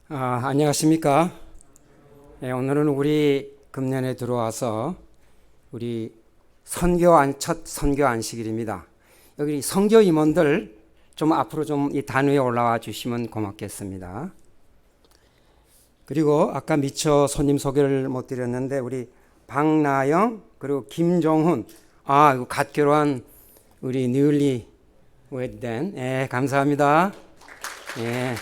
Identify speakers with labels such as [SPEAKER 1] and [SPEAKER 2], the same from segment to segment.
[SPEAKER 1] 안녕하십니까? 오늘은 우리 금년에 들어와서 우리 첫 선교 안식일입니다. 여기 선교 임원들 좀 앞으로 좀 이 단위에 올라와 주시면 고맙겠습니다. 그리고 아까 미처 손님 소개를 못 드렸는데 우리 박나영 그리고 김종훈 이거 갓 결혼한 우리 뉴리 웨드된 감사합니다. 예.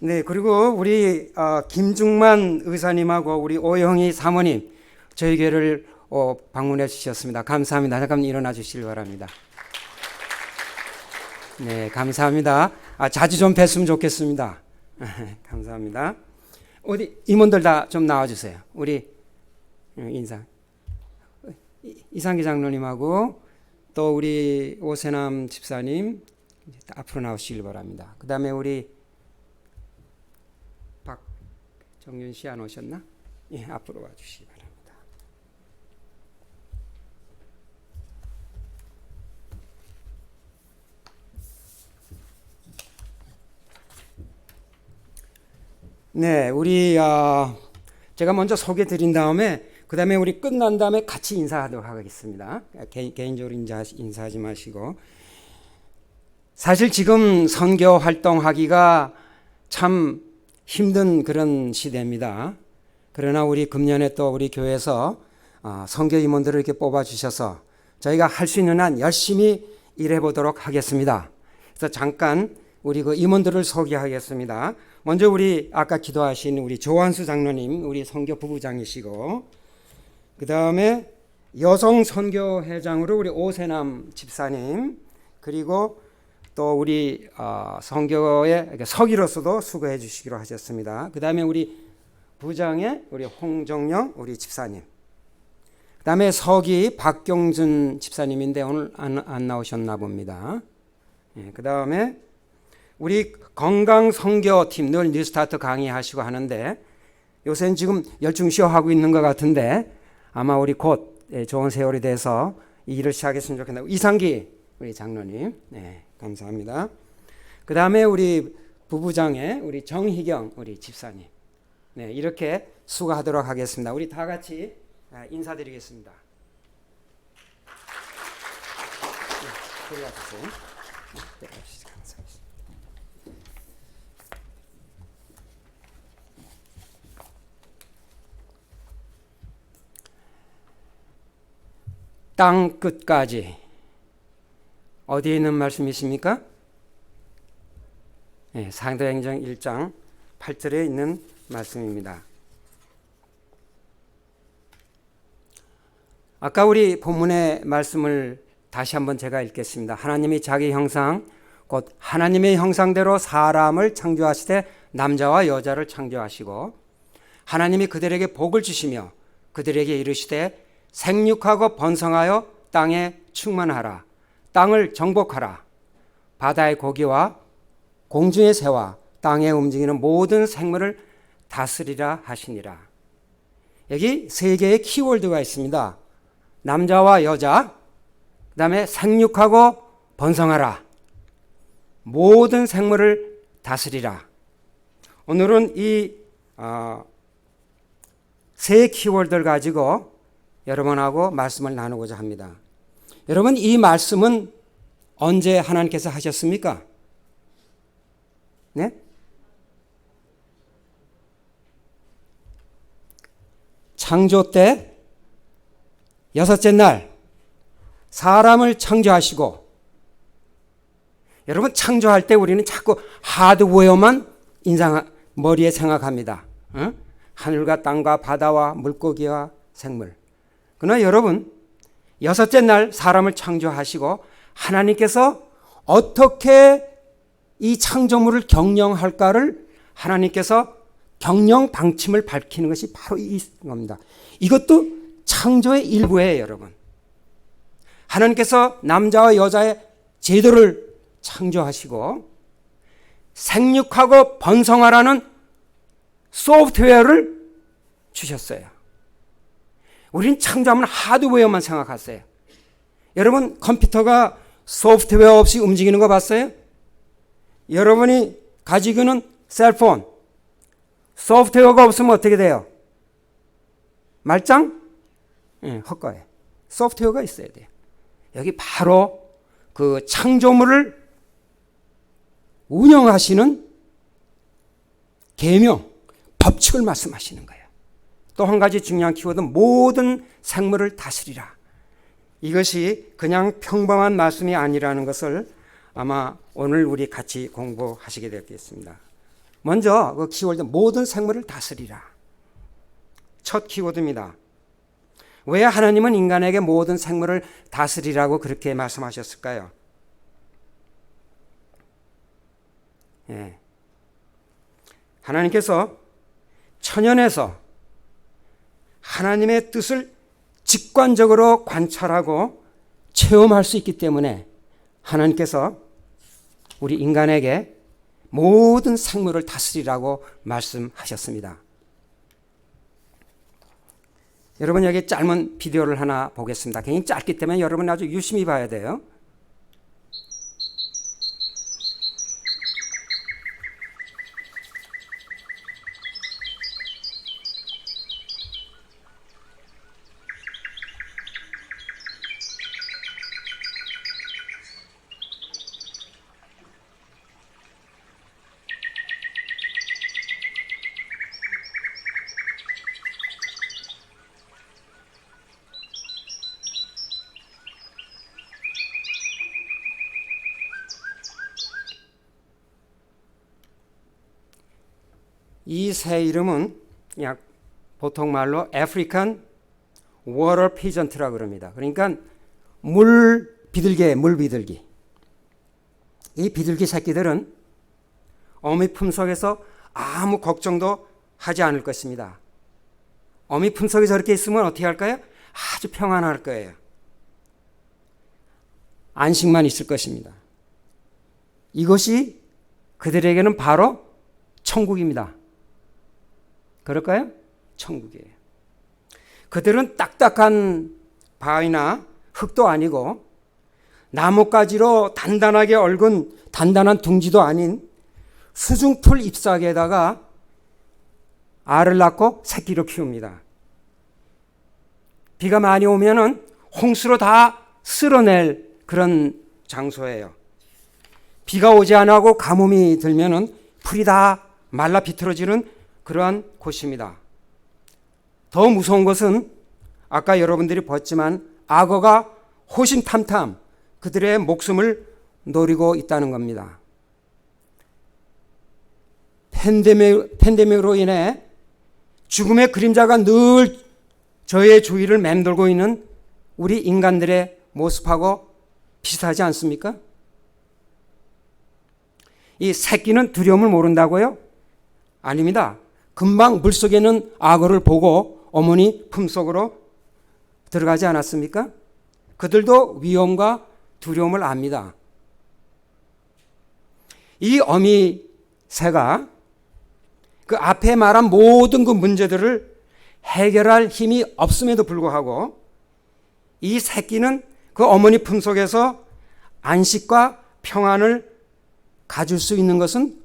[SPEAKER 1] 네, 그리고 우리 김중만 의사님하고 우리 오영희 사모님 저희 교회를 방문해 주셨습니다. 감사합니다. 잠깐 일어나 주시기 바랍니다. 네, 감사합니다. 자주 좀 뵀으면 좋겠습니다. 감사합니다. 어디 임원들 다 좀 나와 주세요. 우리 이상기 장로님하고 또 우리 오세남 집사님 앞으로 나오시길 바랍니다. 그 다음에 우리 정윤 씨 안 오셨나? 예, 앞으로 와주시기 바랍니다. 네, 우리 제가 먼저 소개 드린 다음에 그 다음에 우리 끝난 다음에 같이 인사하도록 하겠습니다. 개인적으로 인사하지 마시고 사실 지금 선교 활동하기가 참 힘든 그런 시대입니다. 그러나 우리 금년에 또 우리 교회에서 선교 임원들을 이렇게 뽑아 주셔서 저희가 할 수 있는 한 열심히 일해 보도록 하겠습니다. 그래서 잠깐 우리 그 임원들을 소개하겠습니다. 먼저 우리 아까 기도하신 우리 조한수 장로님, 우리 선교 부부장이시고, 그 다음에 여성 선교회장으로 우리 오세남 집사님, 그리고 또 우리 선교의 서기로서도 수고해 주시기로 하셨습니다. 그 다음에 우리 부장의 우리 홍정영 우리 집사님, 그 다음에 서기 박경준 집사님인데 오늘 안 나오셨나 봅니다. 그 다음에 우리 건강 선교팀 늘 뉴스타트 강의하시고 하는데 요새는 지금 열중 쉬어하고 있는 것 같은데 아마 우리 곧 좋은 세월이 돼서 이 일을 시작했으면 좋겠네요. 이상기 우리 장로님, 네, 감사합니다. 그 다음에 우리 부부장의 우리 정희경 우리 집사님, 네, 이렇게 수고하도록 하겠습니다. 우리 다 같이 인사드리겠습니다. 네, 들어가주세요. 네, 감사합니다. 땅 끝까지 어디에 있는 말씀이십니까? 네, 사도행전 1장 8절에 있는 말씀입니다. 아까 우리 본문의 말씀을 다시 한번 제가 읽겠습니다. 하나님이 자기 형상 곧 하나님의 형상대로 사람을 창조하시되 남자와 여자를 창조하시고 하나님이 그들에게 복을 주시며 그들에게 이르시되 생육하고 번성하여 땅에 충만하라. 땅을 정복하라. 바다의 고기와 공중의 새와 땅에 움직이는 모든 생물을 다스리라 하시니라. 여기 세 개의 키워드가 있습니다. 남자와 여자, 그 다음에 생육하고 번성하라. 모든 생물을 다스리라. 오늘은 이 세 키워드를 가지고 여러분하고 말씀을 나누고자 합니다. 여러분, 이 말씀은 언제 하나님께서 하셨습니까? 네? 창조 때 여섯째 날 사람을 창조하시고, 여러분 창조할 때 우리는 자꾸 하드웨어만 머리에 생각합니다. 하늘과 땅과 바다와 물고기와 생물. 그러나 여러분, 여섯째 날 사람을 창조하시고 하나님께서 어떻게 이 창조물을 경영할까를 하나님께서 경영 방침을 밝히는 것이 바로 이겁니다. 이것도 창조의 일부예요, 여러분. 하나님께서 남자와 여자의 제도를 창조하시고 생육하고 번성하라는 소프트웨어를 주셨어요. 우린 창조하면 하드웨어만 생각하세요. 여러분 컴퓨터가 소프트웨어 없이 움직이는 거 봤어요? 여러분이 가지고는 셀폰. 소프트웨어가 없으면 어떻게 돼요? 말짱? 헛거예요. 소프트웨어가 있어야 돼요. 여기 바로 그 창조물을 운영하시는 계명, 법칙을 말씀하시는 거예요. 또 한 가지 중요한 키워드, 모든 생물을 다스리라. 이것이 그냥 평범한 말씀이 아니라는 것을 아마 오늘 우리 같이 공부하시게 되겠습니다. 먼저 그 키워드, 모든 생물을 다스리라. 첫 키워드입니다. 왜 하나님은 인간에게 모든 생물을 다스리라고 그렇게 말씀하셨을까요? 하나님께서 천연에서 하나님의 뜻을 직관적으로 관찰하고 체험할 수 있기 때문에 하나님께서 우리 인간에게 모든 생물을 다스리라고 말씀하셨습니다. 여러분, 여기 짧은 비디오를 하나 보겠습니다. 굉장히 짧기 때문에 여러분 아주 유심히 봐야 돼요. 이 새 이름은 그냥 보통 말로 아프리칸 워터 피전트라고 그럽니다. 그러니까 물 비둘기. 이 비둘기 새끼들은 어미 품속에서 아무 걱정도 하지 않을 것입니다. 어미 품속에 저렇게 있으면 어떻게 할까요? 아주 평안할 거예요. 안식만 있을 것입니다. 이것이 그들에게는 바로 천국입니다. 그럴까요? 천국이에요. 그들은 딱딱한 바위나 흙도 아니고 나뭇가지로 단단하게 얽은 단단한 둥지도 아닌 수중풀 잎사귀에다가 알을 낳고 새끼를 키웁니다. 비가 많이 오면은 홍수로 다 쓸어낼 그런 장소예요. 비가 오지 않고 가뭄이 들면은 풀이 다 말라 비틀어지는 그러한 곳입니다. 더 무서운 것은 아까 여러분들이 봤지만 악어가 호심탐탐 그들의 목숨을 노리고 있다는 겁니다. 팬데믹으로 인해 죽음의 그림자가 늘 저의 주위를 맴돌고 있는 우리 인간들의 모습하고 비슷하지 않습니까? 이 새끼는 두려움을 모른다고요? 아닙니다. 금방 물속에 있는 악어를 보고 어머니 품속으로 들어가지 않았습니까? 그들도 위험과 두려움을 압니다. 이 어미 새가 그 앞에 말한 모든 그 문제들을 해결할 힘이 없음에도 불구하고 이 새끼는 그 어머니 품속에서 안식과 평안을 가질 수 있는 것은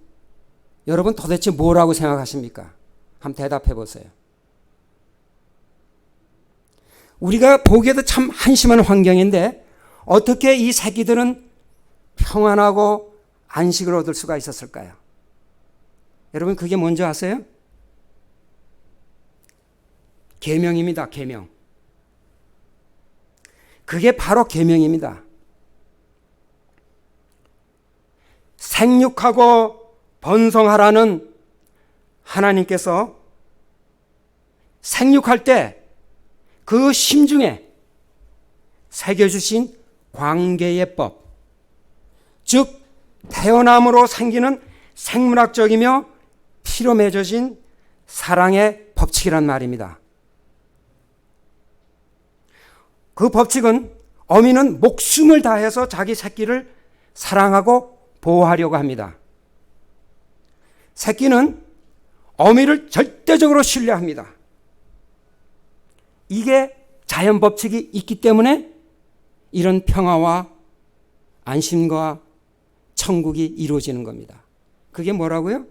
[SPEAKER 1] 여러분 도대체 뭐라고 생각하십니까? 한번 대답해 보세요. 우리가 보기에도 참 한심한 환경인데 어떻게 이 새끼들은 평안하고 안식을 얻을 수가 있었을까요? 여러분 그게 뭔지 아세요? 계명입니다. 계명. 그게 바로 계명입니다. 생육하고 번성하라는 하나님께서 생육할 때 그 심중에 새겨주신 관계의 법, 즉 태어남으로 생기는 생물학적이며 피로 맺어진 사랑의 법칙이란 말입니다. 그 법칙은 어미는 목숨을 다해서 자기 새끼를 사랑하고 보호하려고 합니다. 새끼는 어미를 절대적으로 신뢰합니다. 이게 자연 법칙이 있기 때문에 이런 평화와 안심과 천국이 이루어지는 겁니다. 그게 뭐라고요?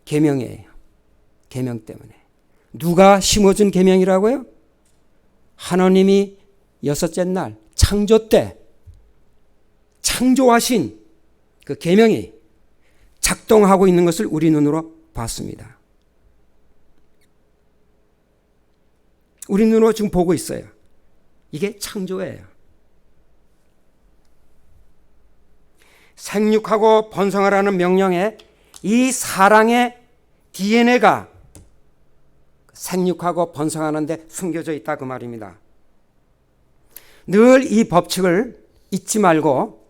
[SPEAKER 1] 계명이에요. 계명 때문에. 누가 심어준 계명이라고요? 하나님이 여섯째 날 창조 때 창조하신 그 계명이 작동하고 있는 것을 우리 눈으로 봤습니다. 우리 눈으로 지금 보고 있어요. 이게 창조예요. 생육하고 번성하라는 명령에 이 사랑의 DNA가 생육하고 번성하는 데 숨겨져 있다 그 말입니다. 늘 이 법칙을 잊지 말고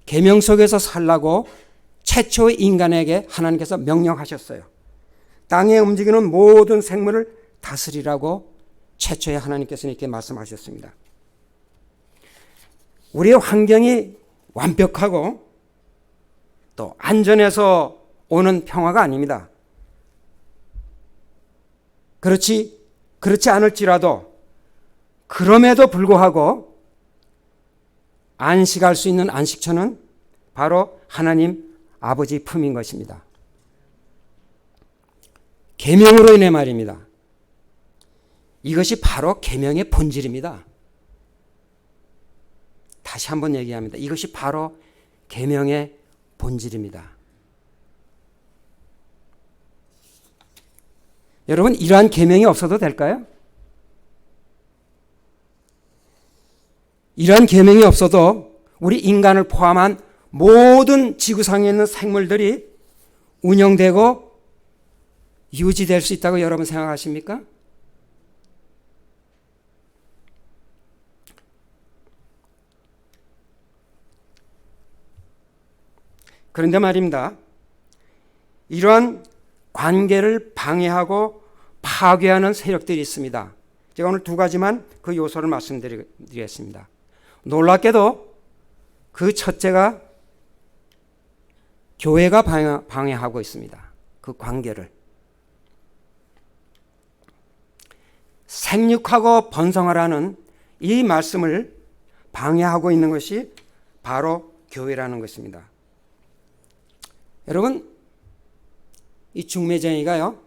[SPEAKER 1] 계명 속에서 살라고 최초의 인간에게 하나님께서 명령하셨어요. 땅에 움직이는 모든 생물을 다스리라고 최초에 하나님께서는 이렇게 말씀하셨습니다. 우리의 환경이 완벽하고 또 안전해서 오는 평화가 아닙니다. 그렇지 않을지라도 그럼에도 불구하고 안식할 수 있는 안식처는 바로 하나님 아버지 품인 것입니다. 계명으로 인해 말입니다. 이것이 바로 계명의 본질입니다. 다시 한번 얘기합니다. 이것이 바로 계명의 본질입니다. 여러분, 이러한 계명이 없어도 될까요? 이러한 계명이 없어도 우리 인간을 포함한 모든 지구상에 있는 생물들이 운영되고 유지될 수 있다고 여러분 생각하십니까? 그런데 말입니다. 이러한 관계를 방해하고 파괴하는 세력들이 있습니다. 제가 오늘 두 가지만 그 요소를 말씀드리겠습니다. 놀랍게도 그 첫째가 교회가 방해하고 있습니다. 그 관계를. 생육하고 번성하라는 이 말씀을 방해하고 있는 것이 바로 교회라는 것입니다. 여러분, 이 중매쟁이가요,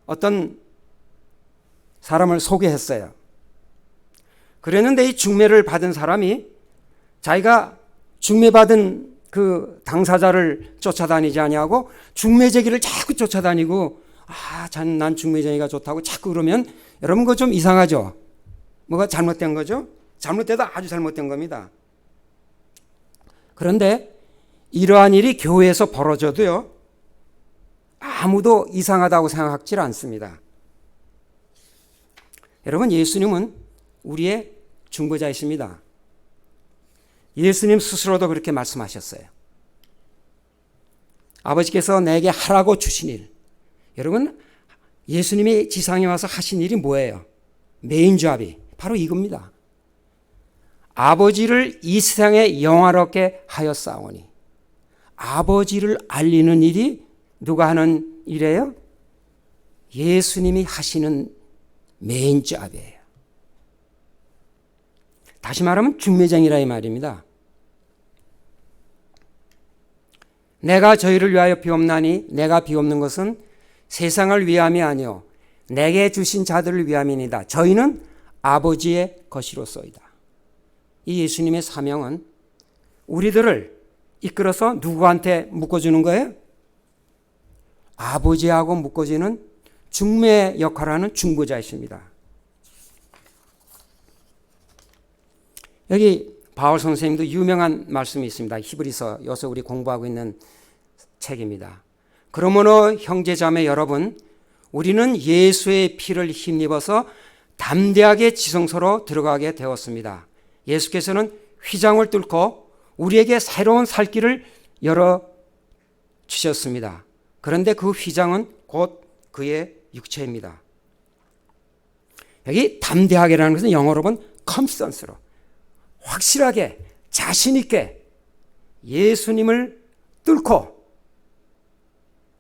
[SPEAKER 1] 어떤 사람을 소개했어요. 그랬는데 이 중매를 받은 사람이 자기가 중매받은 그 당사자를 쫓아다니지 아니하고 중매쟁이를 자꾸 쫓아다니고, 난 중매쟁이가 좋다고 자꾸 그러면 여러분 그거 좀 이상하죠? 뭐가 잘못된 거죠? 잘못돼도 아주 잘못된 겁니다. 그런데 이러한 일이 교회에서 벌어져도요, 아무도 이상하다고 생각하지 않습니다. 여러분, 예수님은 우리의 중보자이십니다. 예수님 스스로도 그렇게 말씀하셨어요. 아버지께서 내게 하라고 주신 일. 여러분, 예수님이 지상에 와서 하신 일이 뭐예요? 메인 잡이 바로 이겁니다. 아버지를 이 세상에 영화롭게 하였사오니. 아버지를 알리는 일이 누가 하는 일이에요? 예수님이 하시는 메인 잡이에요. 다시 말하면 중매쟁이라 이 말입니다. 내가 저희를 위하여 비옵나니 내가 비옵는 것은 세상을 위함이 아니요 내게 주신 자들을 위함이니이다. 저희는 아버지의 것이로소이다. 이 예수님의 사명은 우리들을 이끌어서 누구한테 묶어주는 거예요? 아버지하고 묶어지는 중매 역할을 하는 중보자이십니다. 여기 바울 선생님도 유명한 말씀이 있습니다. 히브리서, 요새 우리 공부하고 있는 책입니다. 그러므로 형제자매 여러분, 우리는 예수의 피를 힘입어서 담대하게 지성소로 들어가게 되었습니다. 예수께서는 휘장을 뚫고 우리에게 새로운 살 길을 열어주셨습니다. 그런데 그 휘장은 곧 그의 육체입니다. 여기 담대하게라는 것은 영어로 보면 confident로, 확실하게 자신 있게 예수님을 뚫고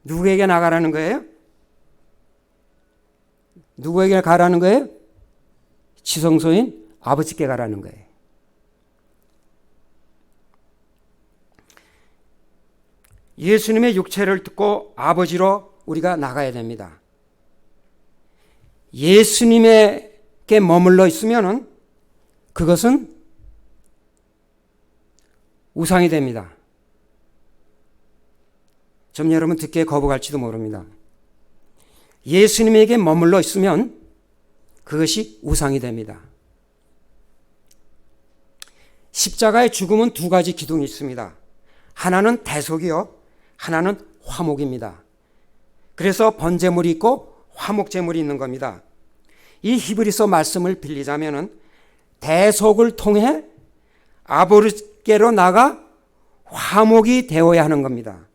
[SPEAKER 1] 누구에게 나가라는 거예요? 누구에게 가라는 거예요? 지성소인 아버지께 가라는 거예요. 예수님의 육체를 듣고 아버지로 우리가 나가야 됩니다. 예수님에게 머물러 있으면은 그것은 우상이 됩니다. 좀 여러분 듣기에 거부갈지도 모릅니다. 예수님에게 머물러 있으면 그것이 우상이 됩니다. 십자가의 죽음은 두 가지 기둥이 있습니다. 하나는 대속이요, 하나는 화목입니다. 그래서 번제물이 있고 화목제물이 있는 겁니다. 이 히브리서 말씀을 빌리자면은 대속을 통해 아버지께로 나가 화목이 되어야 하는 겁니다.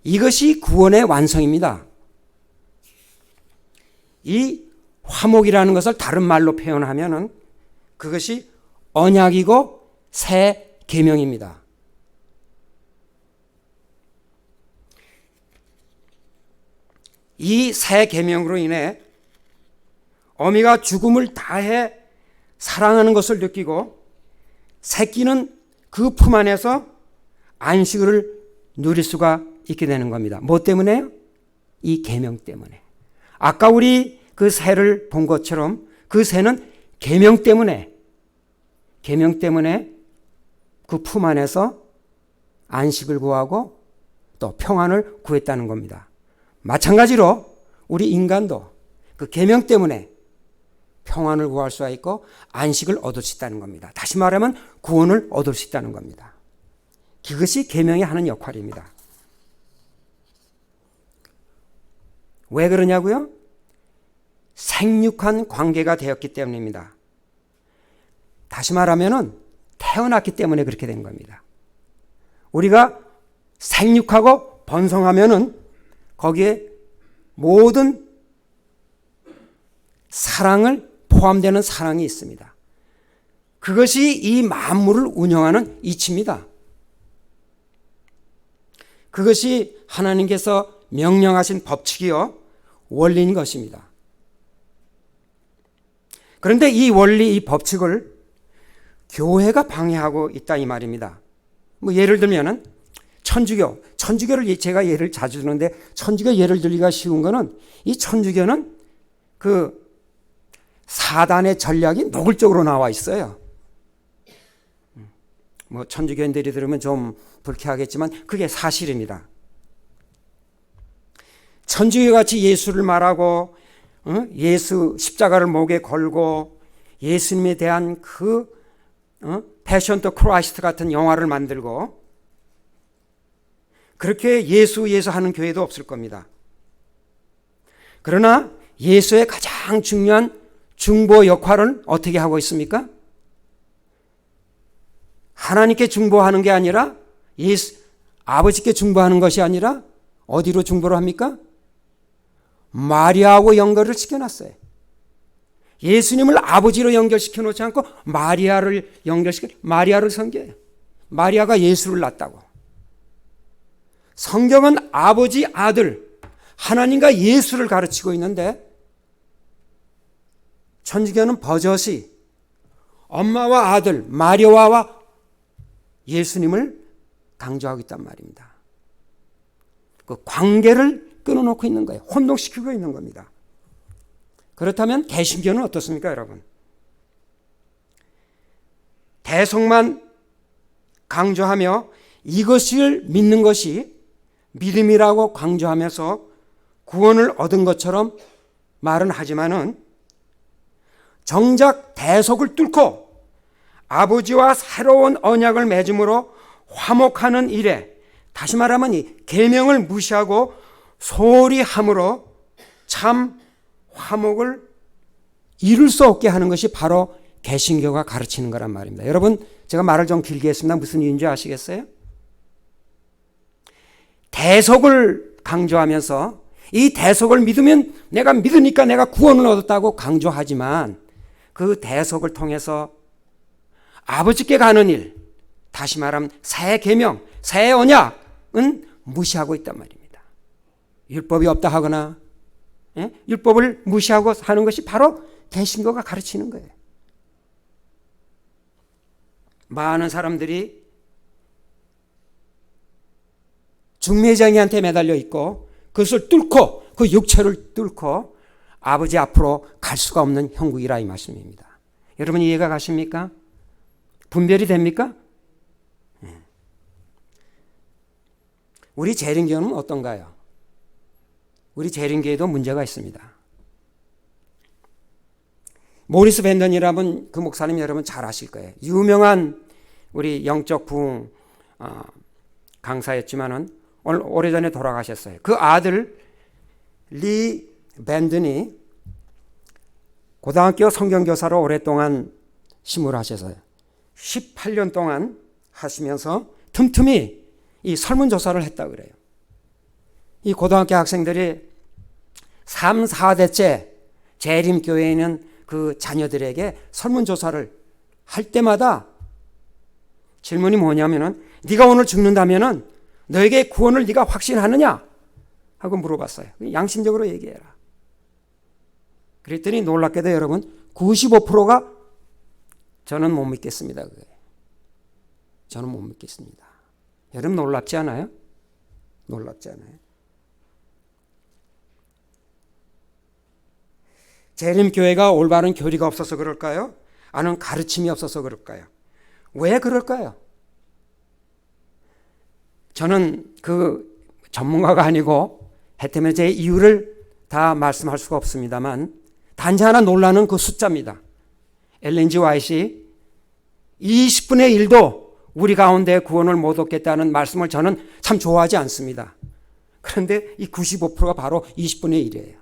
[SPEAKER 1] 이것이 구원의 완성입니다. 이 화목이라는 것을 다른 말로 표현하면은 그것이 언약이고 새 계명입니다. 이 새 계명으로 인해 어미가 죽음을 다해 사랑하는 것을 느끼고 새끼는 그 품 안에서 안식을 누릴 수가 있게 되는 겁니다. 뭐 때문에요? 이 계명 때문에. 아까 우리 그 새를 본 것처럼 그 새는 계명 때문에 그 품 안에서 안식을 구하고 또 평안을 구했다는 겁니다. 마찬가지로 우리 인간도 그 계명 때문에 평안을 구할 수가 있고 안식을 얻을 수 있다는 겁니다. 다시 말하면 구원을 얻을 수 있다는 겁니다. 그것이 계명이 하는 역할입니다. 왜 그러냐고요? 생육한 관계가 되었기 때문입니다. 다시 말하면 태어났기 때문에 그렇게 된 겁니다. 우리가 생육하고 번성하면은 거기에 모든 사랑을 포함되는 사랑이 있습니다. 그것이 이 만물을 운영하는 이치입니다. 그것이 하나님께서 명령하신 법칙이요 원리인 것입니다. 그런데 이 원리, 이 법칙을 교회가 방해하고 있다 이 말입니다. 뭐 예를 들면은 천주교를 제가 예를 자주 드는데 천주교 예를 들기가 쉬운 거는 이 천주교는 그 사단의 전략이 노골적으로 나와 있어요. 뭐 천주교인들이 들으면 좀 불쾌하겠지만 그게 사실입니다. 천주교같이 예수를 말하고 예수 십자가를 목에 걸고 예수님에 대한 그 패션 더 크라이스트 같은 영화를 만들고 그렇게 예수 하는 교회도 없을 겁니다. 그러나 예수의 가장 중요한 중보 역할은 어떻게 하고 있습니까? 하나님께 중보하는 게 아니라 아버지께 중보하는 것이 아니라 어디로 중보를 합니까? 마리아하고 연결을 시켜놨어요. 예수님을 아버지로 연결시켜 놓지 않고 마리아를 섬겨요. 마리아가 예수를 낳았다고. 성경은 아버지, 아들, 하나님과 예수를 가르치고 있는데 천주교는 버젓이 엄마와 아들, 마리아와 예수님을 강조하고 있단 말입니다. 그 관계를 끊어놓고 있는 거예요. 혼동시키고 있는 겁니다. 그렇다면 개신교는 어떻습니까, 여러분? 대속만 강조하며 이것을 믿는 것이 믿음이라고 강조하면서 구원을 얻은 것처럼 말은 하지만은 정작 대속을 뚫고 아버지와 새로운 언약을 맺음으로 화목하는 일에 다시 말하면 이 계명을 무시하고 소홀히 함으로 참 화목을 이룰 수 없게 하는 것이 바로 개신교가 가르치는 거란 말입니다. 여러분 제가 말을 좀 길게 했습니다. 무슨 이유인지 아시겠어요? 대속을 강조하면서 이 대속을 믿으면 내가 믿으니까 내가 구원을 얻었다고 강조하지만 그 대속을 통해서 아버지께 가는 일, 다시 말하면 새 계명, 새 언약은 무시하고 있단 말입니다. 율법이 없다 하거나 율법을 무시하고 사는 것이 바로 개신교가 가르치는 거예요. 많은 사람들이 중매장이한테 매달려 있고 그것을 뚫고 그 육체를 뚫고 아버지 앞으로 갈 수가 없는 형국이라 이 말씀입니다. 여러분 이해가 가십니까? 분별이 됩니까? 우리 재림교는 어떤가요? 우리 재림교에도 문제가 있습니다. 모리스 벤던이라면 그 목사님 여러분 잘 아실 거예요. 유명한 우리 영적 부흥 강사였지만은 오래전에 돌아가셨어요. 그 아들 리 벤던이 고등학교 성경교사로 오랫동안 심을 하셔서요. 18년 동안 하시면서 틈틈이 이 설문조사를 했다고 그래요. 이 고등학교 학생들이 3, 4대째 재림교회에 있는 그 자녀들에게 설문조사를 할 때마다 질문이 뭐냐면은 네가 오늘 죽는다면은 너에게 구원을 네가 확신하느냐? 하고 물어봤어요. 양심적으로 얘기해라. 그랬더니 놀랍게도 여러분 95%가 저는 못 믿겠습니다. 저는 못 믿겠습니다. 여러분 놀랍지 않아요? 놀랍지 않아요? 재림교회가 올바른 교리가 없어서 그럴까요? 아니면 가르침이 없어서 그럴까요? 왜 그럴까요? 저는 그 전문가가 아니고 해태면 제 이유를 다 말씀할 수가 없습니다만 단지 하나 놀라는 그 숫자입니다. 엘렌 G. 화이트이 20분의 1도 우리 가운데 구원을 못 얻겠다는 말씀을 저는 참 좋아하지 않습니다. 그런데 이 95%가 바로 20분의 1이에요.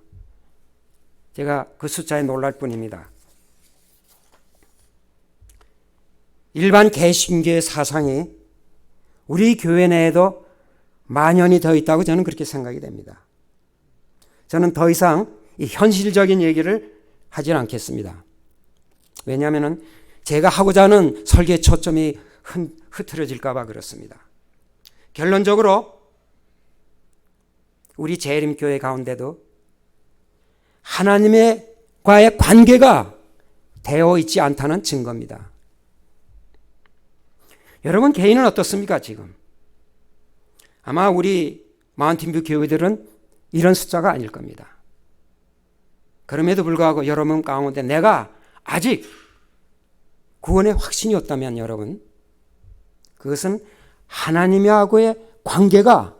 [SPEAKER 1] 제가 그 숫자에 놀랄 뿐입니다. 일반 개신교의 사상이 우리 교회 내에도 만연히 더 있다고 저는 그렇게 생각이 됩니다. 저는 더 이상 이 현실적인 얘기를 하질 않겠습니다. 왜냐하면 제가 하고자 하는 설계의 초점이 흐트러질까 봐 그렇습니다. 결론적으로 우리 재림교회 가운데도 하나님과의 관계가 되어 있지 않다는 증거입니다. 여러분 개인은 어떻습니까 지금? 아마 우리 마운틴뷰 교회들은 이런 숫자가 아닐 겁니다. 그럼에도 불구하고 여러분 가운데 내가 아직 구원의 확신이 없다면 여러분 그것은 하나님하고의 관계가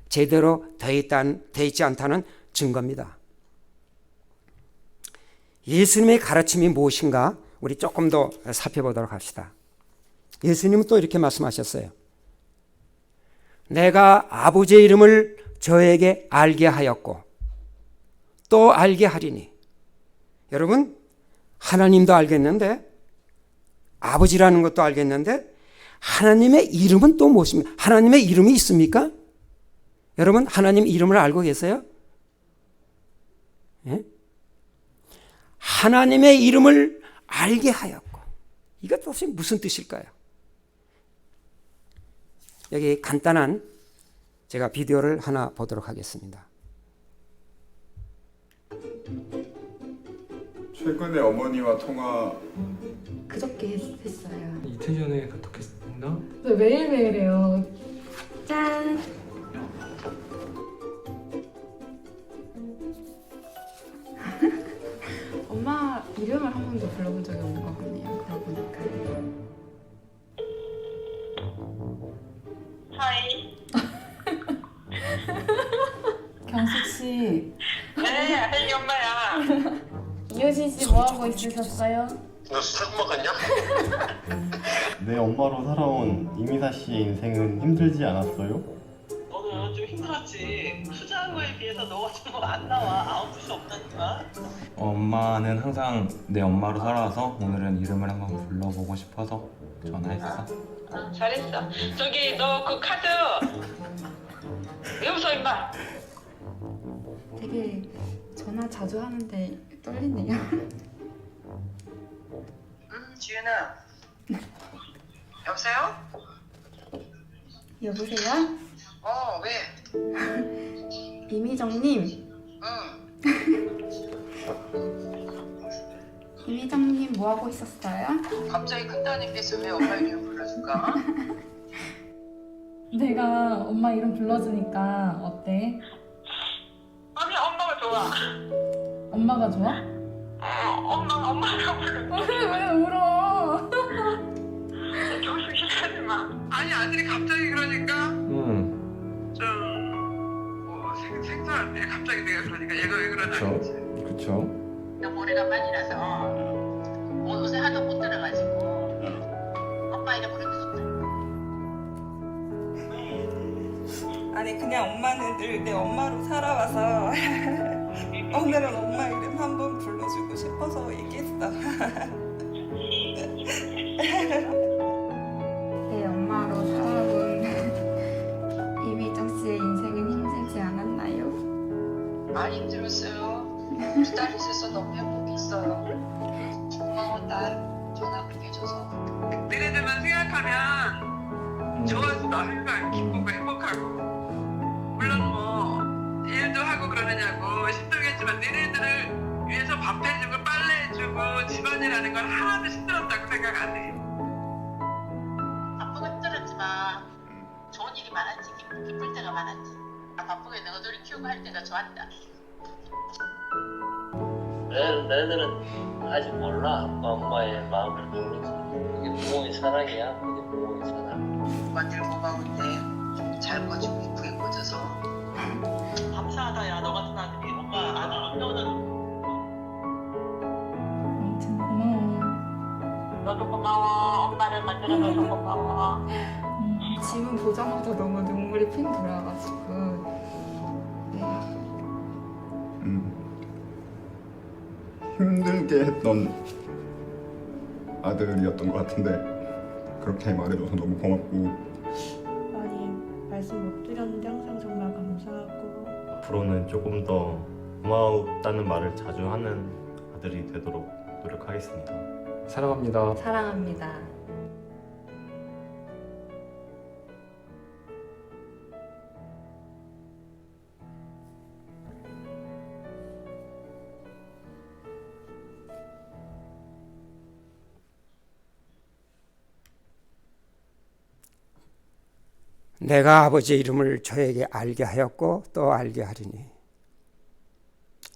[SPEAKER 1] 제대로 되어 있지 않다는 증거입니다. 예수님의 가르침이 무엇인가 우리 조금 더 살펴보도록 합시다. 예수님은 또 이렇게 말씀하셨어요. 내가 아버지의 이름을 저에게 알게 하였고 또 알게 하리니. 여러분 하나님도 알겠는데 아버지라는 것도 알겠는데 하나님의 이름은 또 무엇입니까? 하나님의 이름이 있습니까? 여러분 하나님 이름을 알고 계세요? 예? 하나님의 이름을 알게 하였고 이것 도대체 무슨 뜻일까요? 여기 간단한 제가 비디오를 하나 보도록 하겠습니다.
[SPEAKER 2] 최근에 어머니와 통화
[SPEAKER 3] 그저께 했어요.
[SPEAKER 4] 이틀 전에 카톡했나?
[SPEAKER 3] 네, 매일매일 해요. 짠! 엄마 이름을 한 번도 불러본 적이 없는 것 같네요. 그러고 보니까.
[SPEAKER 5] 하이.
[SPEAKER 3] 경숙 씨,
[SPEAKER 5] 네, 혜리 엄마야.
[SPEAKER 3] 이효진 씨 뭐 하고 있으셨어요?
[SPEAKER 5] 너 술 먹었냐?
[SPEAKER 6] 내 엄마로 살아온 이미사 씨의 인생은 힘들지 않았어요?
[SPEAKER 5] 너는 좀 힘들었지. 투자한 거에 비해서 너가 좀 안 나와. 아웃풋이 없다니까.
[SPEAKER 4] 엄마는 항상 내 엄마로 살아와서 오늘은 이름을 한번 불러보고 싶어서 전화했어.
[SPEAKER 5] 잘했어. 저기 너 그 카드 왜 웃어 임마?
[SPEAKER 3] 되게 전화 자주 하는데 떨리네요.
[SPEAKER 5] 지윤아. 여보세요?
[SPEAKER 3] 여보세요?
[SPEAKER 5] 왜?
[SPEAKER 3] 이미정님,
[SPEAKER 5] 응.
[SPEAKER 3] 이미정님 뭐 하고 있었어요?
[SPEAKER 5] 갑자기 큰 따님께서 왜 엄마 이름 불러줄까?
[SPEAKER 7] 내가 엄마 이름 불러주니까 어때?
[SPEAKER 5] 아니 엄마가 좋아.
[SPEAKER 7] 엄마가 좋아?
[SPEAKER 5] 엄마가 부르는
[SPEAKER 7] 왜 울어?
[SPEAKER 5] 조심 시키지 마. 아니 아들이 갑자기 그러니까 좀뭐 생소한데 갑자기 내가 그러니까 얘가 왜 그러나 그치.
[SPEAKER 2] 그쵸?
[SPEAKER 8] 너무 오래간만이라서 옷에 하도 못 들어가지고 엄마 이름 부르면 좋다.
[SPEAKER 9] 아니 그냥 엄마는 늘 내 엄마로 살아와서 오늘은 엄마 이름 한번 불러주고 싶어서 얘기했어.
[SPEAKER 3] 내 엄마로 살아본 이미정 씨의 인생은 힘들지 않았나요?
[SPEAKER 8] 많이 힘들었어요. 우리 딸 있어서 너무 행복했어요. 고마워 딸 전화 보내줘서.
[SPEAKER 5] 너네들만 생각하면 좋아서 나 항상 기쁘고 행복하고 물론 뭐 일도 하고 그러느냐고 힘들겠지만 너네들을 위해서 밥 해주고 빨래 해주고 집안일하는 건 하나도 힘들었다고 생각 안 해.
[SPEAKER 8] 바쁘고 힘들었지만 좋은 일이 많았지. 기쁠 때가 많았지. 바쁘게 너희들이 키우고 할 때가 좋았다.
[SPEAKER 10] 너희들은 아직 몰라. 엄마의 마음을 모르지. 이게 부모의 사랑이야. 이게 부모의 사랑.
[SPEAKER 8] 엄마들 고마운데 잘 커지고 이쁘게 커져서
[SPEAKER 5] 감사하다 야 너 같은 아들이 엄마 아들 없는
[SPEAKER 7] 아무튼 고마워.
[SPEAKER 8] 너도 고마워. 엄마를 만들어줘서 고마워.
[SPEAKER 3] 지문 보자마자 너무 눈물이 핑 돌아가지고 네.
[SPEAKER 2] 힘들게 했던 아들이었던 것 같은데 그렇게 말해줘서 너무 고맙고
[SPEAKER 11] 많이 말씀 못 드렸는데 항상 정말 감사하고
[SPEAKER 6] 앞으로는 조금 더 고마웠다는 말을 자주 하는 아들이 되도록 노력하겠습니다.
[SPEAKER 4] 사랑합니다.
[SPEAKER 7] 사랑합니다.
[SPEAKER 1] 내가 아버지의 이름을 저에게 알게 하였고 또 알게 하리니.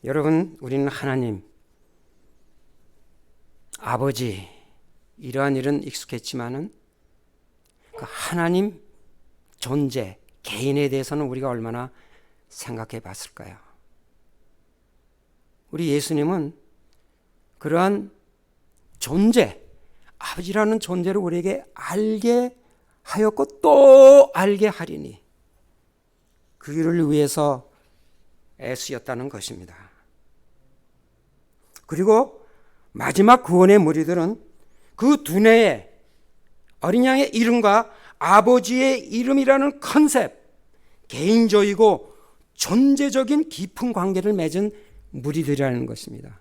[SPEAKER 1] 여러분, 우리는 하나님, 아버지, 이러한 일은 익숙했지만은 그 하나님 존재, 개인에 대해서는 우리가 얼마나 생각해 봤을까요? 우리 예수님은 그러한 존재, 아버지라는 존재를 우리에게 알게 하였고 또 알게 하리니 그 일을 위해서 애쓰였다는 것입니다. 그리고 마지막 구원의 무리들은 그 두뇌에 어린 양의 이름과 아버지의 이름이라는 컨셉, 개인적이고 존재적인 깊은 관계를 맺은 무리들이라는 것입니다.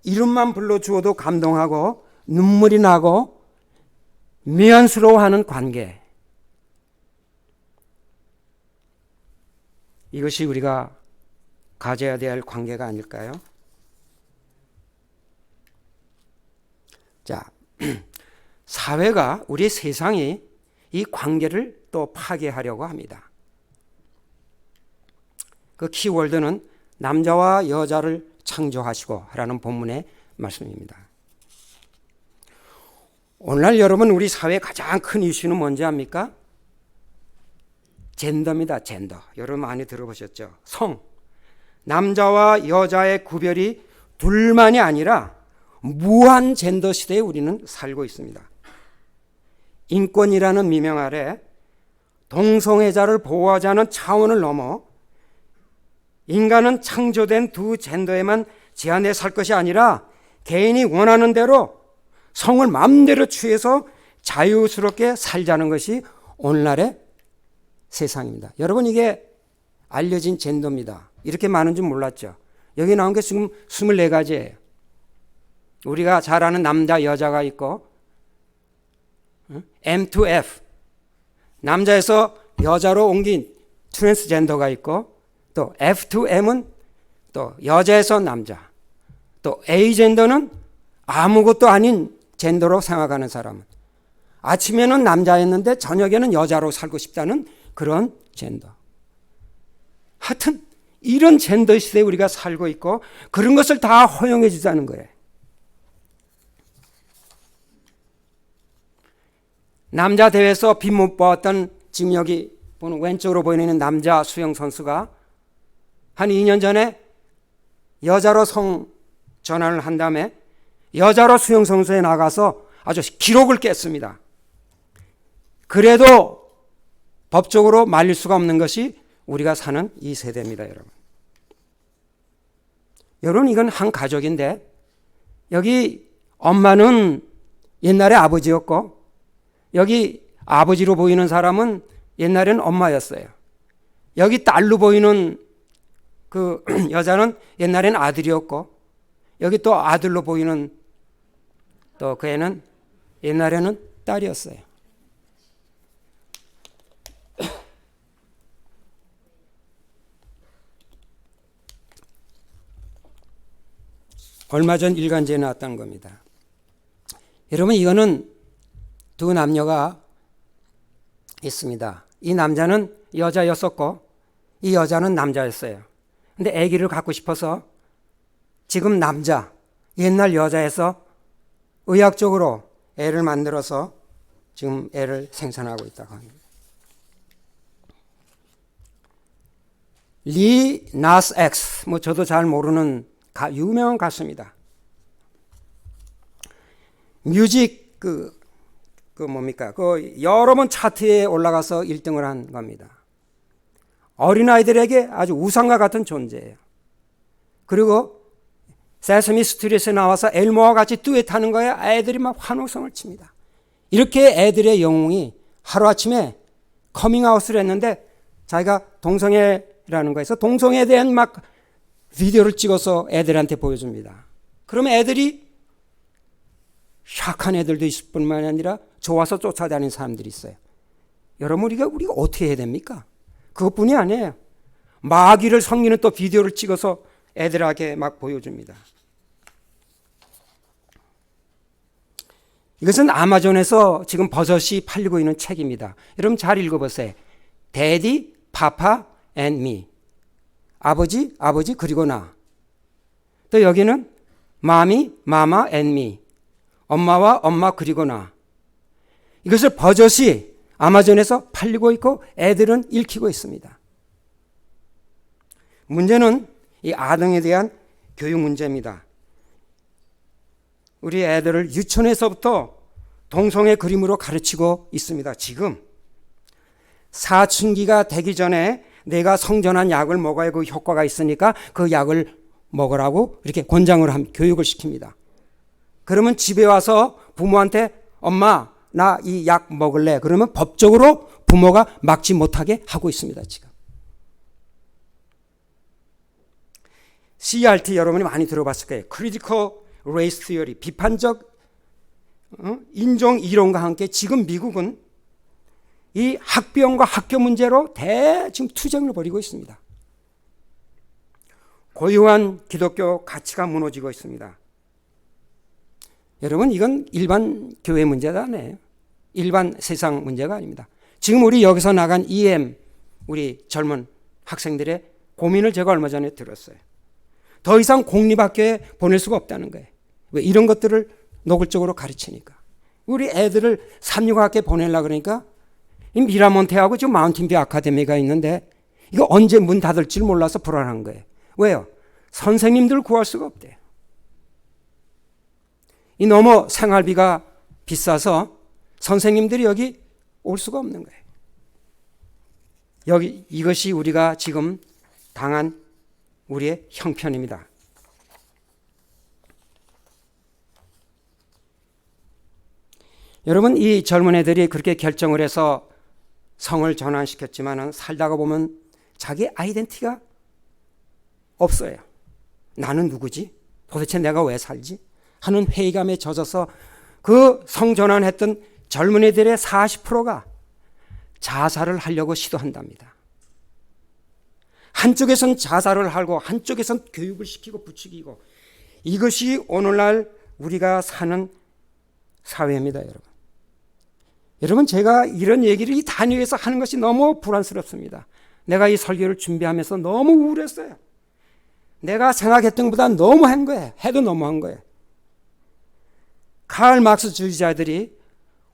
[SPEAKER 1] 이름만 불러주어도 감동하고 눈물이 나고 미안스러워하는 관계, 이것이 우리가 가져야 될 관계가 아닐까요? 자, 사회가, 우리 세상이 이 관계를 또 파괴하려고 합니다. 그 키워드는 남자와 여자를 창조하시고 라는 본문의 말씀입니다. 오늘날 여러분, 우리 사회의 가장 큰 이슈는 뭔지 압니까? 젠더입니다. 젠더. 여러분 많이 들어보셨죠? 성. 남자와 여자의 구별이 둘만이 아니라 무한 젠더 시대에 우리는 살고 있습니다. 인권이라는 미명 아래 동성애자를 보호하자는 차원을 넘어 인간은 창조된 두 젠더에만 제한해 살 것이 아니라 개인이 원하는 대로 성을 마음대로 취해서 자유스럽게 살자는 것이 오늘날의 세상입니다. 여러분, 이게 알려진 젠더입니다. 이렇게 많은 줄 몰랐죠? 여기 나온 게 지금 24가지예요. 우리가 잘 아는 남자, 여자가 있고 M2F, 남자에서 여자로 옮긴 트랜스젠더가 있고 또 F2M은 또 여자에서 남자, 또 A젠더는 아무것도 아닌 젠더로 생각하는 사람은 아침에는 남자였는데 저녁에는 여자로 살고 싶다는 그런 젠더. 하여튼 이런 젠더 시대에 우리가 살고 있고 그런 것을 다 허용해 주자는 거예요. 남자 대회에서 빛 못 봤던 지금 여기 보는 왼쪽으로 보이는 남자 수영 선수가 한 2년 전에 여자로 성 전환을 한 다음에 여자로 수영 선수에 나가서 아주 기록을 깼습니다. 그래도 법적으로 말릴 수가 없는 것이 우리가 사는 이 세대입니다, 여러분. 여러분, 이건 한 가족인데 여기 엄마는 옛날에 아버지였고 여기 아버지로 보이는 사람은 옛날에는 엄마였어요. 여기 딸로 보이는 그 여자는 옛날에는 아들이었고 여기 또 아들로 보이는 또 그 애는 옛날에는 딸이었어요. 얼마 전 일간지에 나왔다는 겁니다. 여러분, 이거는 두 남녀가 있습니다. 이 남자는 여자였었고 이 여자는 남자였어요. 근데 아기를 갖고 싶어서 지금 남자, 옛날 여자에서 의학적으로 애를 만들어서 지금 애를 생산하고 있다고 합니다. 리 나스 엑스, 뭐 저도 잘 모르는 유명한 가수입니다. 뮤직 뭡니까? 여러 번 차트에 올라가서 1등을 한 겁니다. 어린아이들에게 아주 우상과 같은 존재예요. 그리고 세서미 스트리트에 나와서 엘모와 같이 듀엣하는 거에 애들이 막 환호성을 칩니다. 이렇게 애들의 영웅이 하루아침에 커밍아웃을 했는데 자기가 동성애라는 거에서 동성애에 대한 막 비디오를 찍어서 애들한테 보여줍니다. 그러면 애들이 샥한 애들도 있을 뿐만 아니라 좋아서 쫓아다니는 사람들이 있어요. 여러분, 우리가 어떻게 해야 됩니까? 그것뿐이 아니에요. 마귀를 섬기는 또 비디오를 찍어서 애들에게 막 보여줍니다. 이것은 아마존에서 지금 버젓이 팔리고 있는 책입니다. 여러분 잘 읽어보세요. Daddy, Papa and me. 아버지, 아버지 그리고 나. 또 여기는 Mommy, Mama and me. 엄마와 엄마 그리고 나. 이것을 버젓이 아마존에서 팔리고 있고 애들은 읽히고 있습니다. 문제는 이 아동에 대한 교육 문제입니다. 우리 애들을 유치원에서부터 동성애 그림으로 가르치고 있습니다. 지금 사춘기가 되기 전에 내가 성전환 약을 먹어야 그 효과가 있으니까 그 약을 먹으라고 이렇게 권장을 교육을 시킵니다. 그러면 집에 와서 부모한테 엄마 나 이 약 먹을래. 그러면 법적으로 부모가 막지 못하게 하고 있습니다. 지금. CRT 여러분이 많이 들어봤을 거예요. Critical Race Theory, 비판적 인종 이론과 함께 지금 미국은 이 학비용과 학교 문제로 지금 투쟁을 벌이고 있습니다. 고유한 기독교 가치가 무너지고 있습니다. 여러분, 이건 일반 교회 문제가 아니에요. 일반 세상 문제가 아닙니다. 지금 우리 여기서 나간 EM 우리 젊은 학생들의 고민을 제가 얼마 전에 들었어요. 더 이상 공립학교에 보낼 수가 없다는 거예요. 왜? 이런 것들을 노골적으로 가르치니까. 우리 애들을 삼육학교에 보내려고 그러니까 이 미라몬테하고 지금 마운틴뷰 아카데미가 있는데 이거 언제 문 닫을지 몰라서 불안한 거예요. 왜요? 선생님들 구할 수가 없대요. 이 너무 생활비가 비싸서 선생님들이 여기 올 수가 없는 거예요. 이것이 우리가 지금 당한 우리의 형편입니다. 여러분, 이 젊은 애들이 그렇게 결정을 해서 성을 전환시켰지만 살다가 보면 자기 아이덴티티가 없어요. 나는 누구지? 도대체 내가 왜 살지? 하는 회의감에 젖어서 그 성전환했던 젊은이들의 40%가 자살을 하려고 시도한답니다. 한쪽에선 자살을 하고 한쪽에선 교육을 시키고 부추기고 이것이 오늘날 우리가 사는 사회입니다, 여러분. 여러분, 제가 이런 얘기를 이 단위에서 하는 것이 너무 불안스럽습니다. 내가 이 설교를 준비하면서 너무 우울했어요. 내가 생각했던 것보다 너무한 거예요. 해도 너무한 거예요. 칼 막스 주의자들이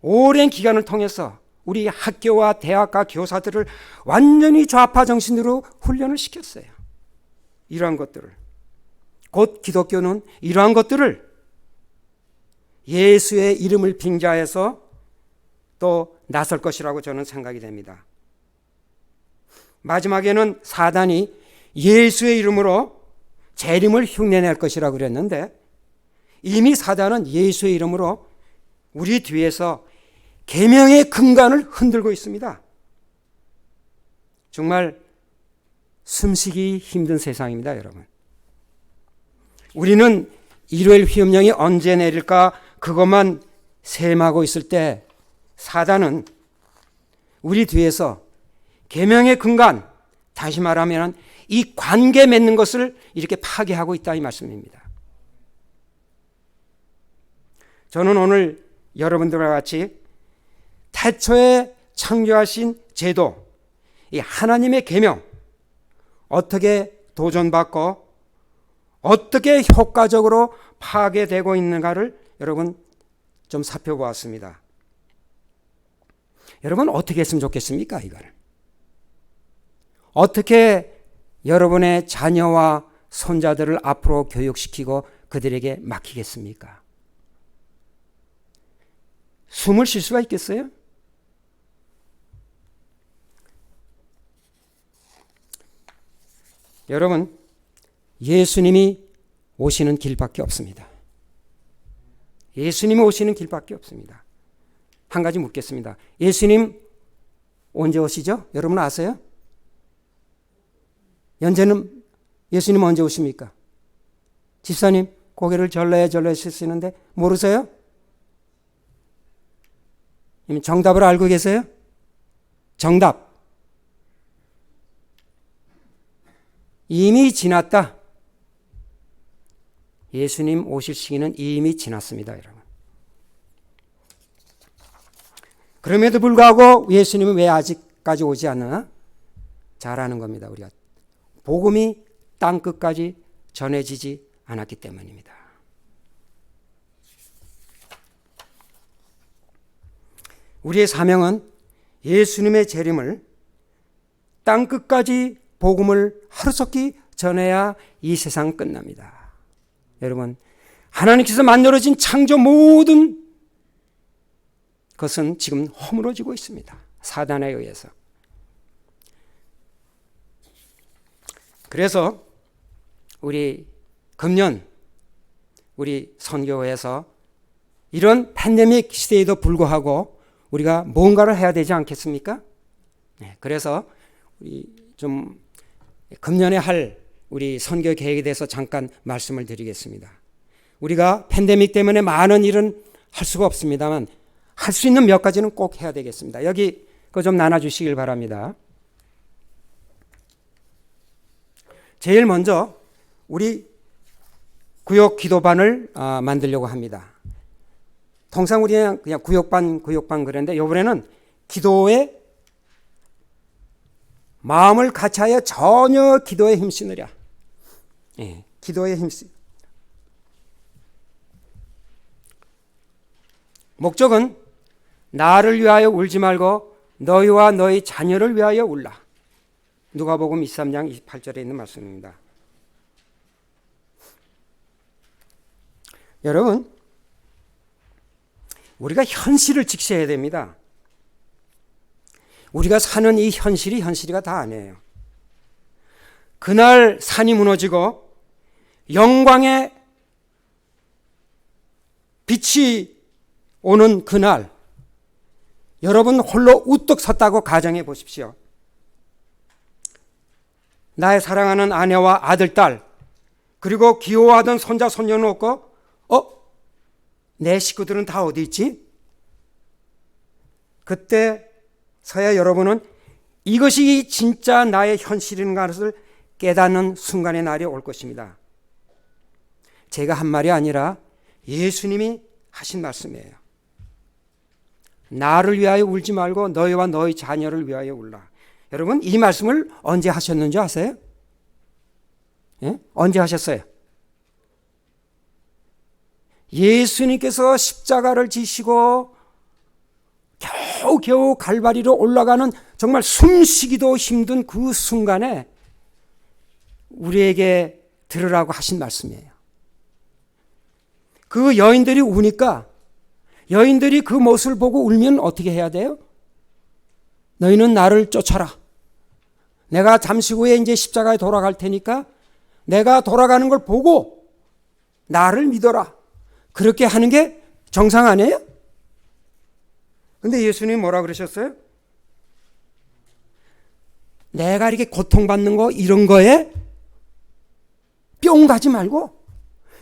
[SPEAKER 1] 오랜 기간을 통해서 우리 학교와 대학과 교사들을 완전히 좌파 정신으로 훈련을 시켰어요. 이러한 것들을. 곧 기독교는 이러한 것들을 예수의 이름을 빙자해서 또 나설 것이라고 저는 생각이 됩니다. 마지막에는 사단이 예수의 이름으로 재림을 흉내낼 것이라고 그랬는데, 이미 사단은 예수의 이름으로 우리 뒤에서 계명의 근간을 흔들고 있습니다. 정말 숨쉬기 힘든 세상입니다, 여러분. 우리는 일요일 화염령이 언제 내릴까 그것만 셈하고 있을 때, 사단은 우리 뒤에서 계명의 근간, 다시 말하면 이 관계 맺는 것을 이렇게 파괴하고 있다, 이 말씀입니다. 저는 오늘 여러분들과 같이 태초에 창조하신 제도, 이 하나님의 계명, 어떻게 도전받고 어떻게 효과적으로 파괴되고 있는가를 여러분 좀 살펴보았습니다. 여러분, 어떻게 했으면 좋겠습니까? 이걸 어떻게 여러분의 자녀와 손자들을 앞으로 교육시키고 그들에게 맡기겠습니까? 숨을 쉴 수가 있겠어요? 여러분, 예수님이 오시는 길밖에 없습니다. 예수님이 오시는 길밖에 없습니다. 한 가지 묻겠습니다. 예수님 언제 오시죠? 여러분 아세요? 연재는 예수님 언제 오십니까? 집사님 고개를 절레절레 쓰시는데 모르세요? 정답을 알고 계세요? 정답. 이미 지났다. 예수님 오실 시기는 이미 지났습니다, 여러분. 그럼에도 불구하고 예수님은 왜 아직까지 오지 않나? 잘 아는 겁니다, 우리가. 복음이 땅끝까지 전해지지 않았기 때문입니다. 우리의 사명은 예수님의 재림을 땅끝까지 복음을 하루속히 전해야 이 세상 끝납니다. 여러분, 하나님께서 만들어진 창조 모든 것은 지금 허물어지고 있습니다. 사단에 의해서. 그래서 우리 금년 우리 선교회에서 이런 팬데믹 시대에도 불구하고 우리가 뭔가를 해야 되지 않겠습니까? 네, 그래서 우리 좀 금년에 할 우리 선교 계획에 대해서 잠깐 말씀을 드리겠습니다. 우리가 팬데믹 때문에 많은 일은 할 수가 없습니다만 할 수 있는 몇 가지는 꼭 해야 되겠습니다. 여기 그거 좀 나눠주시길 바랍니다. 제일 먼저 우리 구역 기도반을 만들려고 합니다. 통상 우리는 그냥 구역반 그랬는데 이번에는 기도에 마음을 같이하여 전혀 기도에 힘쓰느랴. 예, 기도에 힘쓰. 목적은 나를 위하여 울지 말고 너희와 너희 자녀를 위하여 울라. 누가복음 23장 28절에 있는 말씀입니다. 여러분, 우리가 현실을 직시해야 됩니다. 우리가 사는 이 현실이가 다 아니에요. 그날 산이 무너지고 영광의 빛이 오는 그날, 여러분 홀로 우뚝 섰다고 가정해 보십시오. 나의 사랑하는 아내와 아들, 딸, 그리고 귀여워하던 손자, 손녀는 없고, 내 식구들은 다 어디 있지? 그때서야 여러분은 이것이 진짜 나의 현실인 것을 깨닫는 순간의 날이 올 것입니다. 제가 한 말이 아니라 예수님이 하신 말씀이에요. 나를 위하여 울지 말고 너희와 너희 자녀를 위하여 울라. 여러분 이 말씀을 언제 하셨는지 아세요? 예? 언제 하셨어요? 예수님께서 십자가를 지시고 겨우겨우 갈바리로 올라가는 정말 숨쉬기도 힘든 그 순간에 우리에게 들으라고 하신 말씀이에요. 그 여인들이 우니까 여인들이 그 모습을 보고 울면 어떻게 해야 돼요? 너희는 나를 쫓아라. 내가 잠시 후에 이제 십자가에 돌아갈 테니까 내가 돌아가는 걸 보고 나를 믿어라. 그렇게 하는 게 정상 아니에요? 근데 예수님이 뭐라 그러셨어요? 내가 이렇게 고통받는 거 이런 거에 뿅 가지 말고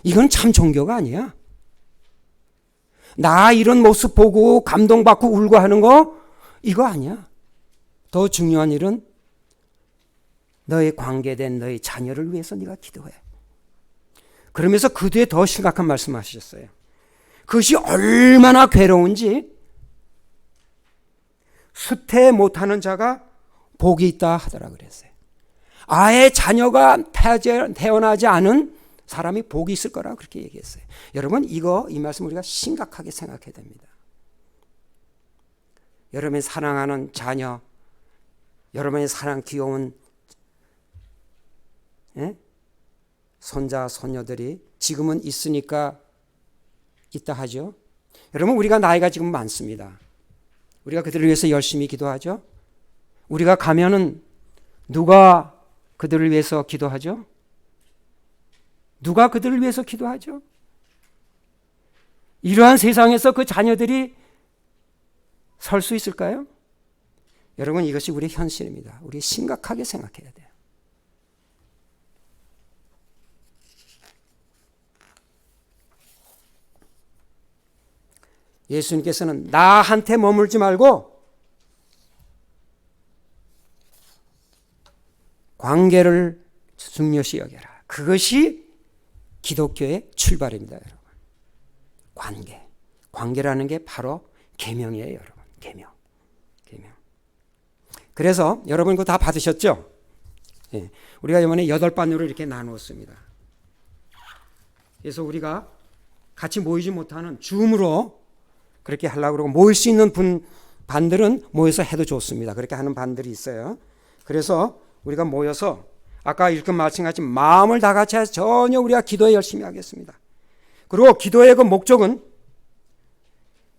[SPEAKER 1] 이건 참 종교가 아니야. 나 이런 모습 보고 감동받고 울고 하는 거 이거 아니야. 더 중요한 일은 너의 관계된 너의 자녀를 위해서 네가 기도해. 그러면서 그 뒤에 더 심각한 말씀하셨어요. 그것이 얼마나 괴로운지 수태 못하는 자가 복이 있다 하더라 그랬어요. 아예 자녀가 태어나지 않은 사람이 복이 있을 거라고 그렇게 얘기했어요. 여러분 이 말씀 우리가 심각하게 생각해야 됩니다. 여러분이 사랑하는 자녀, 여러분이 사랑 귀여운 손자 손녀들이 지금은 있으니까 있다 하죠. 여러분 우리가 나이가 지금 많습니다. 우리가 그들을 위해서 열심히 기도하죠. 우리가 가면은 누가 그들을 위해서 기도하죠? 누가 그들을 위해서 기도하죠? 이러한 세상에서 그 자녀들이 설 수 있을까요? 여러분 이것이 우리의 현실입니다. 우리 심각하게 생각해야 돼요. 예수님께서는 나한테 머물지 말고 관계를 중요시 여겨라. 그것이 기독교의 출발입니다, 여러분. 관계라는 게 바로 계명이에요, 여러분. 계명. 그래서 여러분 그거 다 받으셨죠? 예. 우리가 이번에 8반으로 이렇게 나누었습니다. 그래서 우리가 같이 모이지 못하는 줌으로 그렇게 하려고 그러고 모일 수 있는 반들은 모여서 해도 좋습니다. 그렇게 하는 반들이 있어요. 그래서 우리가 모여서 아까 읽은 말씀같이 마음을 다 같이 해서 전혀 우리가 기도에 열심히 하겠습니다. 그리고 기도의 그 목적은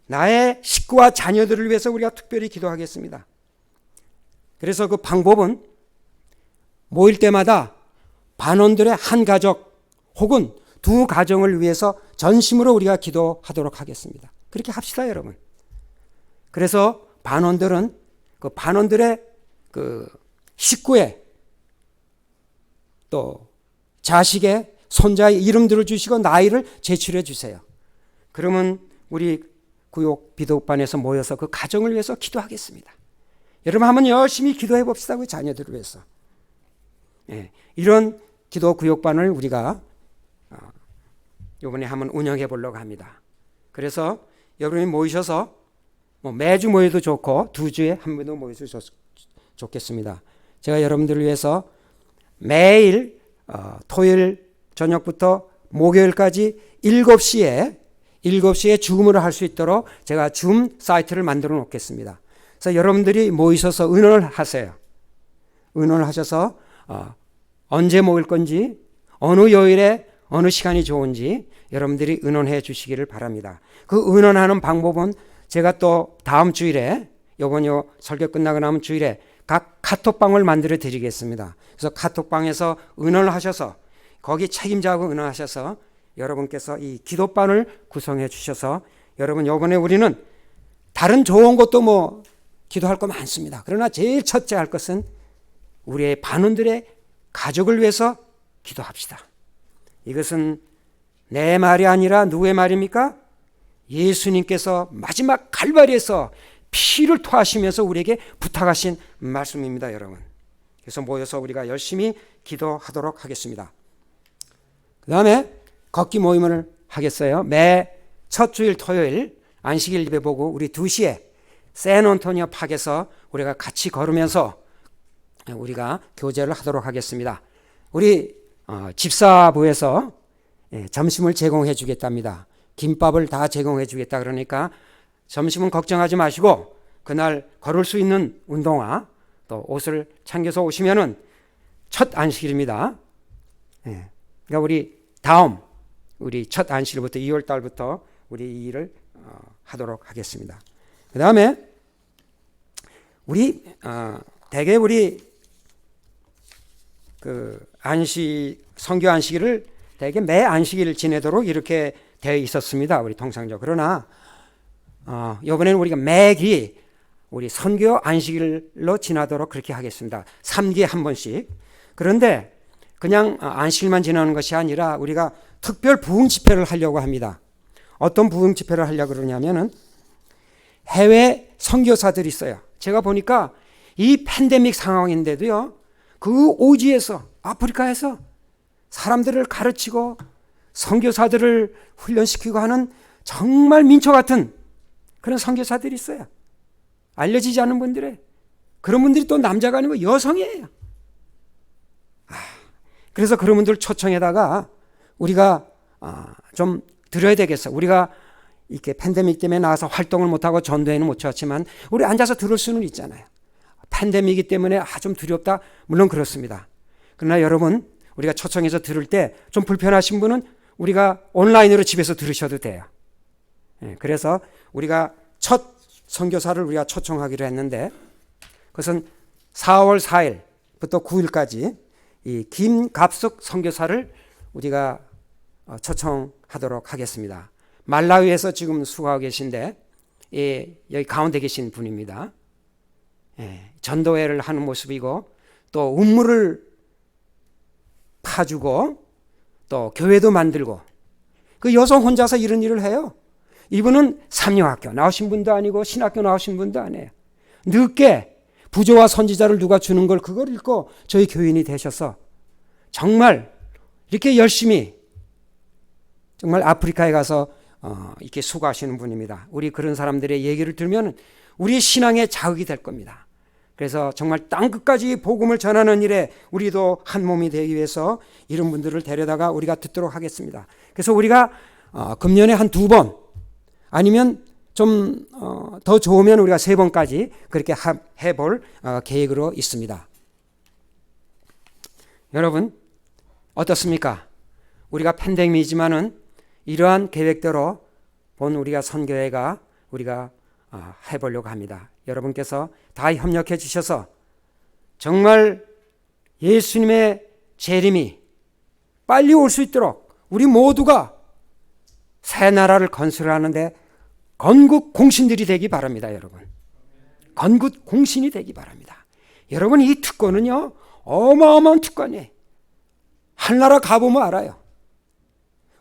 [SPEAKER 1] 나의 식구와 자녀들을 위해서 우리가 특별히 기도하겠습니다. 그래서 그 방법은 모일 때마다 반원들의 한 가족 혹은 두 가정을 위해서 전심으로 우리가 기도하도록 하겠습니다. 그렇게 합시다, 여러분. 그래서 반원들은 그 반원들의 그 식구의 또 자식의 손자의 이름들을 주시고 나이를 제출해 주세요. 그러면 우리 구역 비독반에서 모여서 그 가정을 위해서 기도하겠습니다. 여러분 한번 열심히 기도해 봅시다. 그 자녀들을 위해서. 예, 이런 기도 구역반을 우리가 이번에 한번 운영해 보려고 합니다. 그래서 여러분이 모이셔서 매주 모여도 좋고 2주에 한 번도 모여도 좋겠습니다. 제가 여러분들을 위해서 매일 토요일 저녁부터 목요일까지 7시에 줌을 할 수 있도록 제가 줌 사이트를 만들어 놓겠습니다. 그래서 여러분들이 모이셔서 의논을 하세요. 의논을 하셔서 언제 모일 건지 어느 요일에 어느 시간이 좋은지 여러분들이 의논해 주시기를 바랍니다. 그 의논하는 방법은 제가 또 다음 주일에 이번 설교 끝나고 나면 주일에 각 카톡방을 만들어 드리겠습니다. 그래서 카톡방에서 의논을 하셔서 거기 책임자하고 의논하셔서 여러분께서 이 기도반을 구성해 주셔서 여러분 이번에 우리는 다른 좋은 것도 기도할 거 많습니다. 그러나 제일 첫째 할 것은 우리의 반원들의 가족을 위해서 기도합시다. 이것은 내 말이 아니라 누구의 말입니까? 예수님께서 마지막 갈바리에서 피를 토하시면서 우리에게 부탁하신 말씀입니다, 여러분. 그래서 모여서 우리가 열심히 기도하도록 하겠습니다. 그 다음에 걷기 모임을 하겠어요. 매 첫 주일 토요일 안식일 예배 보고 우리 2시에 샌안토니오 팍에서 우리가 같이 걸으면서 우리가 교제를 하도록 하겠습니다. 우리 집사부에서 점심을 제공해 주겠답니다. 김밥을 다 제공해 주겠다 그러니까 점심은 걱정하지 마시고 그날 걸을 수 있는 운동화 또 옷을 챙겨서 오시면은 첫 안식일입니다. 그러니까 우리 첫 안식일부터 2월 달부터 우리 이 일을 하도록 하겠습니다. 그 다음에 우리 대개 우리 그 선교 안식일을 대개 매 안식일 지내도록 이렇게 되어 있었습니다. 우리 통상적으로. 그러나 이번에는 우리가 매기 우리 선교 안식일로 지나도록 그렇게 하겠습니다. 3기에 한 번씩. 그런데 그냥 안식일만 지나는 것이 아니라 우리가 특별 부흥 집회를 하려고 합니다. 어떤 부흥 집회를 하려고 그러냐면은 해외 선교사들이 있어요. 제가 보니까 이 팬데믹 상황인데도요, 그 오지에서 아프리카에서 사람들을 가르치고 선교사들을 훈련시키고 하는 정말 민초 같은 그런 선교사들이 있어요. 알려지지 않은 분들의 그런 분들이 또 남자가 아니고 여성이에요. 그래서 그런 분들 초청에다가 우리가 좀 들어야 되겠어. 우리가 이렇게 팬데믹 때문에 나가서 활동을 못하고 전도회는 못 쳤지만 우리 앉아서 들을 수는 있잖아요. 팬데믹이기 때문에 좀 두렵다. 물론 그렇습니다. 그러나 여러분 우리가 초청해서 들을 때 좀 불편하신 분은 우리가 온라인으로 집에서 들으셔도 돼요. 그래서 우리가 첫 선교사를 우리가 초청하기로 했는데 그것은 4월 4일부터 9일까지 이 김갑숙 선교사를 우리가 초청하도록 하겠습니다. 말라위에서 지금 수고하고 계신데 여기 가운데 계신 분입니다. 전도회를 하는 모습이고 또 운물을 파주고 또 교회도 만들고 그 여성 혼자서 이런 일을 해요. 이분은 삼령학교 나오신 분도 아니고 신학교 나오신 분도 아니에요. 늦게 부조와 선지자를 누가 주는 걸 그걸 읽고 저희 교인이 되셔서 정말 이렇게 열심히 정말 아프리카에 가서 이렇게 수고하시는 분입니다. 우리 그런 사람들의 얘기를 들으면 우리 신앙의 자극이 될 겁니다. 그래서 정말 땅끝까지 복음을 전하는 일에 우리도 한 몸이 되기 위해서 이런 분들을 데려다가 우리가 듣도록 하겠습니다. 그래서 우리가 금년에 한 2번 아니면 좀 더 좋으면 우리가 3번까지 그렇게 해볼 계획으로 있습니다. 여러분 어떻습니까? 우리가 팬데믹이지만은 이러한 계획대로 본 우리가 선교회가 우리가 해보려고 합니다. 여러분께서 다 협력해 주셔서 정말 예수님의 재림이 빨리 올 수 있도록 우리 모두가 새 나라를 건설하는데 건국 공신들이 되기 바랍니다. 여러분 건국 공신이 되기 바랍니다. 여러분 이 특권은요 어마어마한 특권이에요. 하늘나라 가보면 알아요.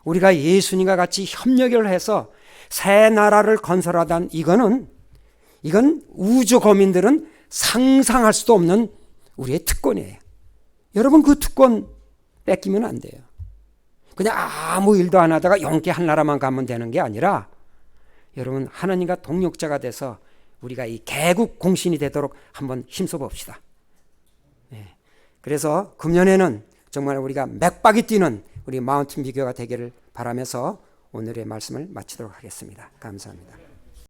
[SPEAKER 1] 우리가 예수님과 같이 협력을 해서 새 나라를 건설하던 이건 우주 거민들은 상상할 수도 없는 우리의 특권이에요. 여러분 그 특권 뺏기면 안 돼요. 그냥 아무 일도 안 하다가 영계 한 나라만 가면 되는 게 아니라 여러분 하나님과 동력자가 돼서 우리가 이 개국 공신이 되도록 한번 힘써 봅시다. 그래서 금년에는 정말 우리가 맥박이 뛰는 우리 마운틴 비교가 되기를 바라면서 오늘의 말씀을 마치도록 하겠습니다. 감사합니다.